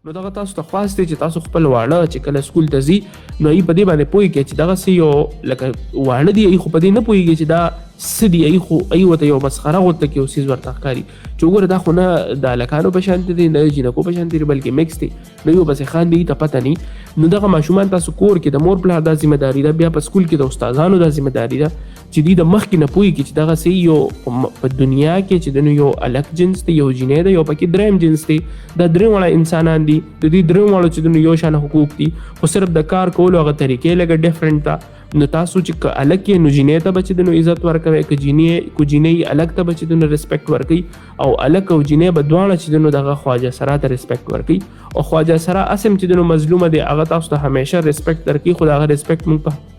نو دغه تاسو ته خواست دی چې تاسو خپل واړه چې کله سکول ته ځي نو ای په دې باندې پوهیږي چې دغسې یو لکه واړه دي ای خو په دې نه پوهیږي چې دا څه دي ای خو ای ورته یو مسخره غوندې کې یو څیز ورته ښکاري چې وګوره دا خو نه د هلکانو په شانتې دی نه د جینکو په شانتې دی بلکې میکس دی نو یو بسې خان دی ته پته نه نو دغه ماشومان تاسو کور کې د مور پلار دا ذمهداري ده بیا په سکول کې د استادانو دا ذمهداري ده چې دوی د مخکې نه پوهیږي چې دغسې یو په دنیا کې چې د یو الک جنس دی یو جینۍ ده یو پکې دریم جنس دی دا درې واړه انسانان دي د دې درې واړو چې د یو شان حقوق دي خو صرف د کار کولو هغه طریقې لږه ډفرنټ ده نو تاسو چې که الک یې نو جینۍ ته به چې د عزت ورکوئ که جینۍ الک ته به چې د ریسپیکټ ورکوي او الک او جینۍ به دواړه چې د دغه خواجه سرا ته ریسپیکټ ورکوي او خواجه سرا اسم چې د مظلومه دی هغه تاسو ته همیشه ریسپیکټ درکوي خو د هغه ریسپیکټ موږ په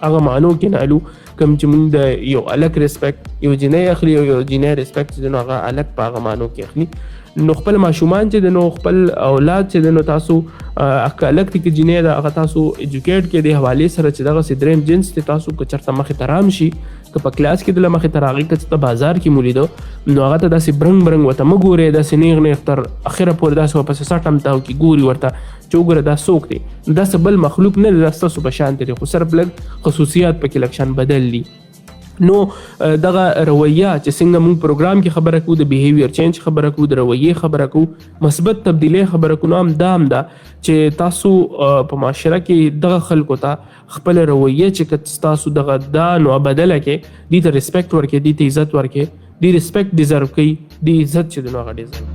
هغه معنو کې نه الو کوم چې موږ د یو الک ریسپیکټ یو جینۍ اخلي او یو جینۍ ریسپیکټ چې د هغه الک په هغه معنو کې اخلي نو خپل ماشومان چې د خپل اولاد چې د تاسو الک دي کې جینۍ ده هغه تاسو ایجوکیټ کې د حوالې سره چې دغه دریم جنس ته تاسو که چېرته مخې ته رام شي که په کلاس کې د مخې ته راغی که ته بازار کې مولیده نو هغه ته داسې برنګ ورته مه ګورئ داسې نیغ تر اخره پورې داسې ورپسې سټ هم تاو کې ګوري ورته چې وګوره دا څوک دی نو داسې بل مخلوق نه دی دا ستاسو په شان دی خو صرف لږ خصوصیات پکې لږ شان بدل دي نو دغه رویه چې څنګه موږ پروګرام کې خبره کوو د بیهیویر چینج خبره کوو د رویې خبره کوو مثبت تبدیلی خبره کوو نو هم دا چې تاسو په معاشره کې دغه خلکو ته خپل رویه چې تاسو دغه دا نو بدله کې دې ته ریسپیکټ ورکړئ دې ته عزت ورکړئ دې ریسپیکټ ډیزرو کوي دې عزت چې د هغه ډیزرو